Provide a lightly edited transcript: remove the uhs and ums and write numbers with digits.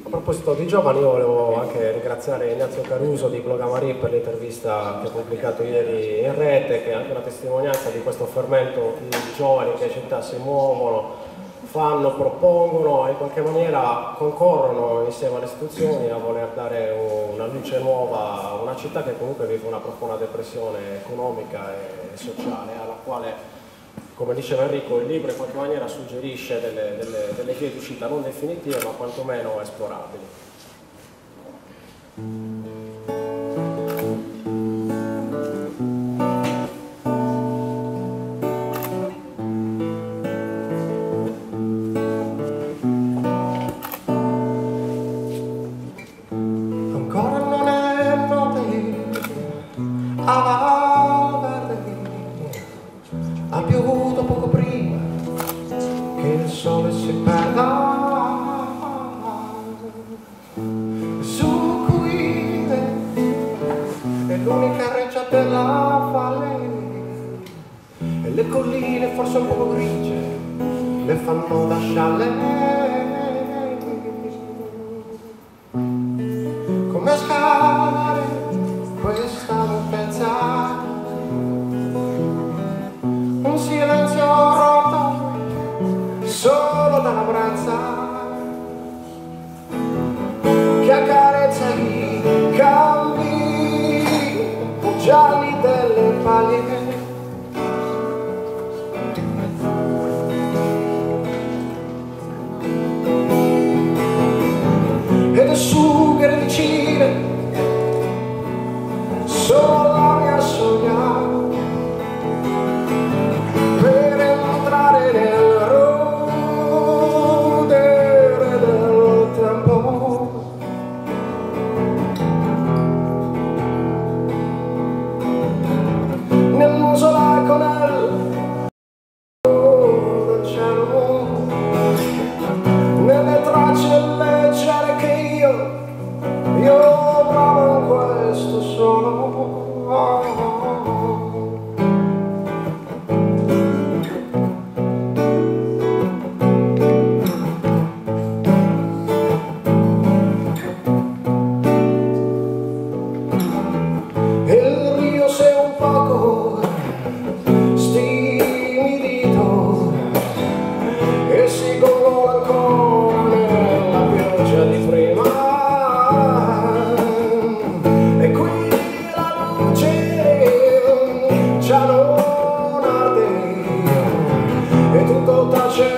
A proposito di giovani, io volevo anche ringraziare Ignazio Caruso di Blogamarì per l'intervista che ha pubblicato ieri in rete, che è anche una testimonianza di questo fermento di giovani che in città si muovono, fanno, propongono e in qualche maniera concorrono insieme alle istituzioni a voler dare una luce nuova a una città che comunque vive una profonda depressione economica e sociale, alla quale, come diceva Enrico, il libro in qualche maniera suggerisce delle vie di uscita non definitive ma quantomeno esplorabili. Ancora non è notte, a Valverde, ha piovuto poco prima che il sole si perda. Su Cuide è l'unica reggia della valle e le colline forse un po' grigie le fanno da chalet. Come scalare questa montezza, un silenzio rotto solo dalla brezza che accarezza i campi gialli delle paglie. Ed è sughere di cire solo la mia soglia per entrare nel rodere del tempo. Nel mosaico del cielo, nelle tracce leggere che io bravo in questo solo. Il rio si è un poco stimidito e si gongola ancora nella pioggia di prima. E qui la luce già non arde e tutto tace